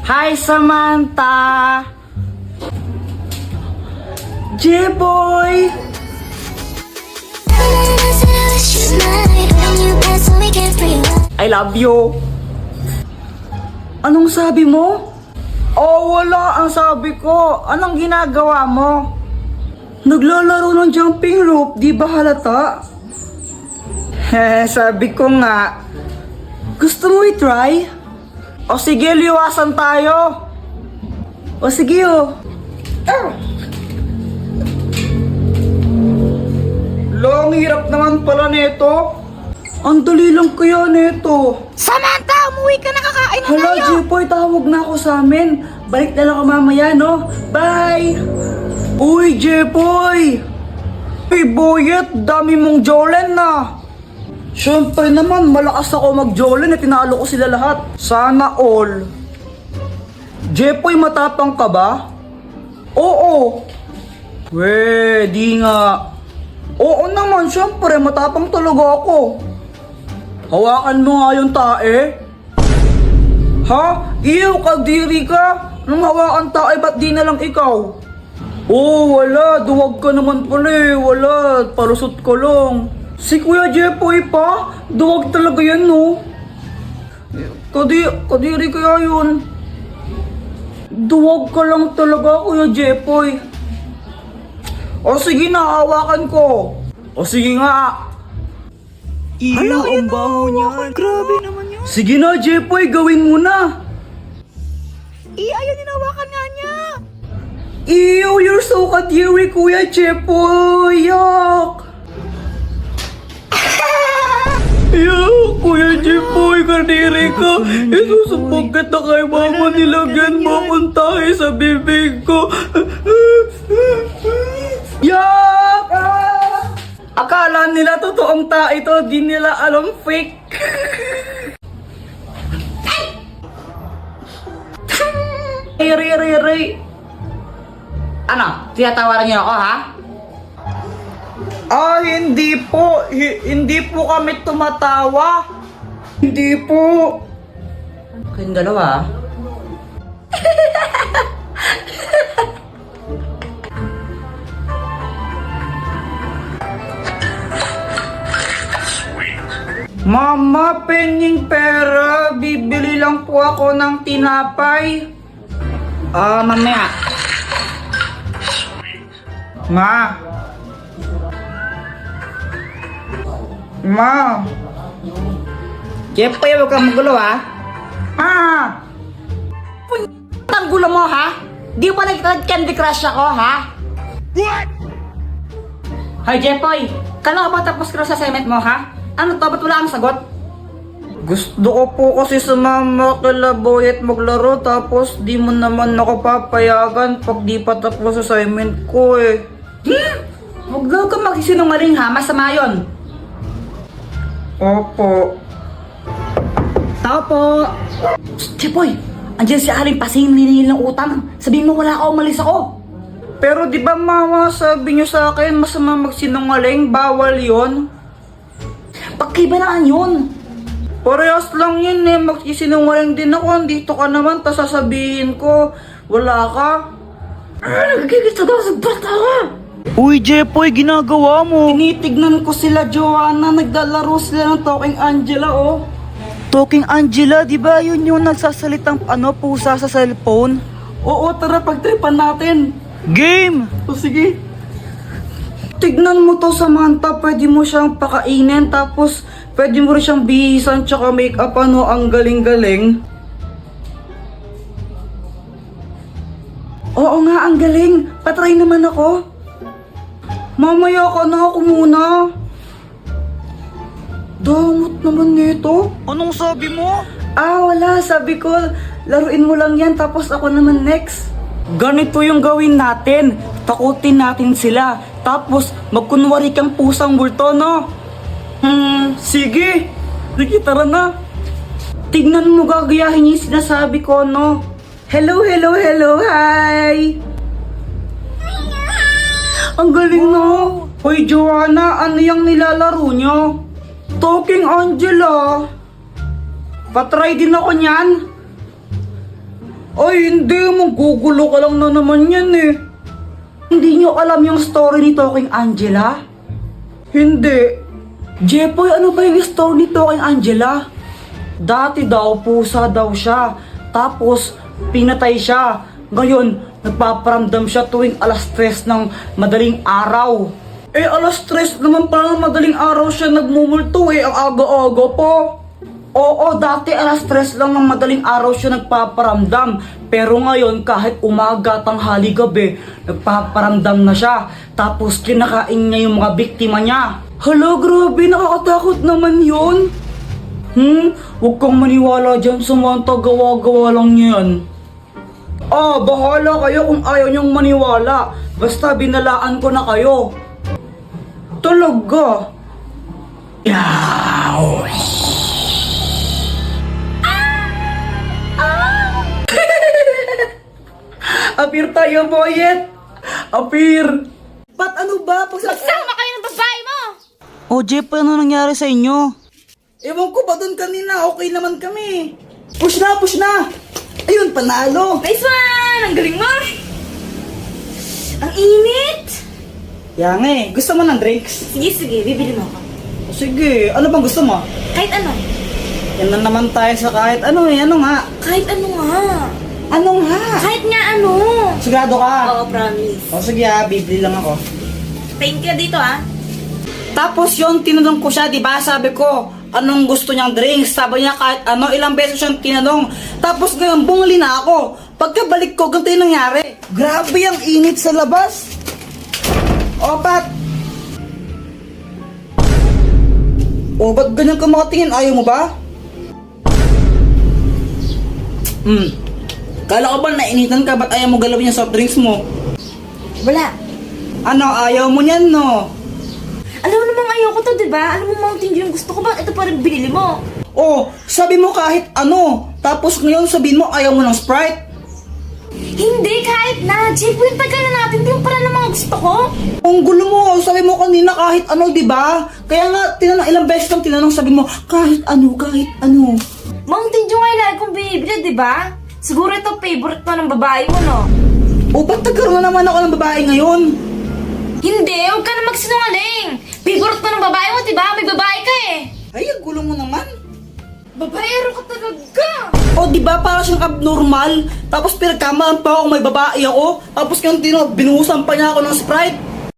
Hi, Samantha! J-Boy! I love you! Anong sabi mo? Oh, wala ang sabi ko. Anong ginagawa mo? Naglalaro ng jumping rope, di ba halata? Sabi ko nga. Gusto mo i-try? O sige, liwasan tayo. O sige, oh. Long hirap naman pala nito. Ang dali lang kaya nito. Samantha, umuwi ka na, kakain na Hala, tayo. Jipoy, tawag na ako sa amin. Balik na lang ako mamaya, no? Bye! Uy, Jipoy! Hey, Boyet, dami mong jolen na. Siyempre naman, malakas ako mag-jolen at tinalo ko sila lahat. Sana all. Jipoy, matapang ka ba? Oo. We, di nga. Oo naman, siyempre, matapang talaga ako. Hawakan mo nga yung tae. Ha? Iyo, kadiri ka. Nung hawakan tae, ba't di na lang ikaw? Oh, wala. Duwag ka naman pala eh. Wala. Palusot ko lang. Si Kuya Jepoy pa? Duwag talaga yan, no? Kadiri kaya yun. Duwag ka lang talaga, Kuya Jepoy. O sige na, hawakan ko. O sige nga. Hala, ang baho niyan. Grabe naman yun. Sige na, Jepoy, gawin mo na. Ayaw, ninawakan nga niya. Ew, you're so kadiri, Kuya Jepoy. Yuck. Yuck, Kuya Jepoy, kadiri ka. Isusubog kita kay mama, nilagyan mo akong tayo sa bibig ko. Yuck! Akala nila totoong ito, di nila alam fake. Ray. Ano? Tinatawaran niyo ako, ha? Ah, hindi po. Hindi po kami tumatawa. Hindi po. Kayong dalawa, Mama, penging pera. Bibili lang po ako ng tinapay. Mamaya. Ma. Jepoy, huwag kang magulo, ha? Ang gulo mo, ha? Di ba nag-candy crush ako, ha? What? Hi, Jepoy. Kala ka ba tapos ka sa assignment mo, ha? Ano to? Ba't wala kang sagot? Gusto ko po kasi sumama kila Boyet maglaro tapos di mo naman ako papayagan pag di pa tapos assignment ko eh. Huwag daw ka magsisinungaling, ha? Masama yun. Opo. Tao po. Jepoy, andyan si Aling Pasing ninihil ng utang. Sabihin mo wala ako, umalis ako. Pero di ba mama, sabi niyo sa akin masama magsinungaling, bawal yon. Pagkibanaan yun. Parehas lang yun eh. Magsisinungaling din ako. Andito ka naman. Tas sasabihin ko, wala ka. Nagkikita daw sa bata ka. Uy, Jepoy, ginagawa mo. Tinitignan ko sila, Joanna. Naglalaro sila ng Talking Angela, oh. Talking Angela, di ba yun yung nagsasalitang pusa sa cellphone? Oo, tara, pagtripan natin. Game! O sige. Tignan mo to, Samantha, pwede mo siyang pakainin, tapos pwede mo rin siyang bihisan, tsaka make-up, ang galing-galing. Oo nga, ang galing. Patry naman ako. Mamaya ka na, ako muna. Damot naman nito. Anong sabi mo? Wala, sabi ko, laruin mo lang yan, tapos ako naman next. Ganito yung gawin natin. Takutin natin sila. Tapos, magkunwari kang pusang multo, no? Sige. Sige, tara na. Tignan mo, gagayahin yung sinasabi ko, no? Hello, hi! Ang galing, no? Hoy, Joanna, ano yung nilalaro nyo? Talking Angela. Patry din ako niyan. Ay, hindi. Magugulo ka lang na naman yan eh. Hindi nyo alam yung story ni Talking Angela? Hindi. Jepoy, ano ba yung story ni Talking Angela? Dati daw, pusa daw siya. Tapos, pinatay siya. Ngayon, nagpaparamdam siya tuwing alas 3 ng madaling araw. Eh, alas 3 naman pala ng madaling araw siya nagmumulto eh. Ang aga-aga pa. Oo, dati alas 3 lang ng madaling araw siya nagpaparamdam. Pero ngayon, kahit umaga, tanghali, gabi, nagpaparamdam na siya. Tapos kinakain niya yung mga biktima niya. Hala, grabe, nakakatakot naman yun. Huwag kang maniwala dyan sa mga gawa-gawa lang yan. Ah, bahala kayo kung ayaw niyong maniwala. Basta binalaan ko na kayo. Talaga. Yaw. Apir tayo, boyet! Apir! Pat ano ba? Magsama kayo ng babae mo! Oh, Jeff, ano nangyari sa inyo? Ewan ko ba doon kanina? Okay naman kami. Push na, push na! Ayun, panalo! Nice one! Ang galing mo! Ang init! Yang eh, gusto mo ng drinks? Sige, sige, bibili mo ako. Sige, ano bang gusto mo? Kahit ano. Yan na naman tayo sa kahit ano eh, ano nga? Kahit ano nga. Ano nga? Kahit nga ano. Sigurado ka? Oo, promise. O sige bibili lang ako. Thank you dito ah. Tapos yun, tinanong ko siya, di ba? Sabi ko, anong gusto niyang drinks? Sabi niya kahit ano, ilang beses siyang tinanong. Tapos ngayon, bumili na ako. Pagkabalik ko, ganito yung nangyari. Grabe ang init sa labas. O, ba't? O, ba't ganyan ka makatingin? Ayaw mo ba? Kala ko ba nainitan ka? Ba't ayaw mo galawin yung soft drinks mo? Wala. Ano, ayaw mo niyan, no? Alam mo namang ayoko to, diba? Alam mo Mountain Dew yung gusto ko. Bakit ito pa rin binili mo? Oh, sabi mo kahit ano. Tapos ngayon sabihin mo ayaw mo ng Sprite. Hindi, kahit na. Jeep, yung tagal na natin. Di yung pala ng mga gusto ko. Ang gulo mo, sabi mo kanina kahit ano, di ba? Kaya nga, tinanong ilang beses kang tinanong, sabi mo, kahit ano, kahit ano. Mountain Dew nga yung lagi kong binibili, diba? Siguro ito favorite to ng babae mo, no? O, ba't nagkaroon na naman ako ng babae ngayon? Hindi, huwag ka na magsinungaling. Favorite to ng babae mo, diba? May babae ka eh. Ay, ang gulo mo naman. Babaero ka talaga. O, di ba para siyang abnormal? Tapos pinagkamaan pa ako, may babae ako. Tapos ngayon, binuhusan pa niya ako ng Sprite.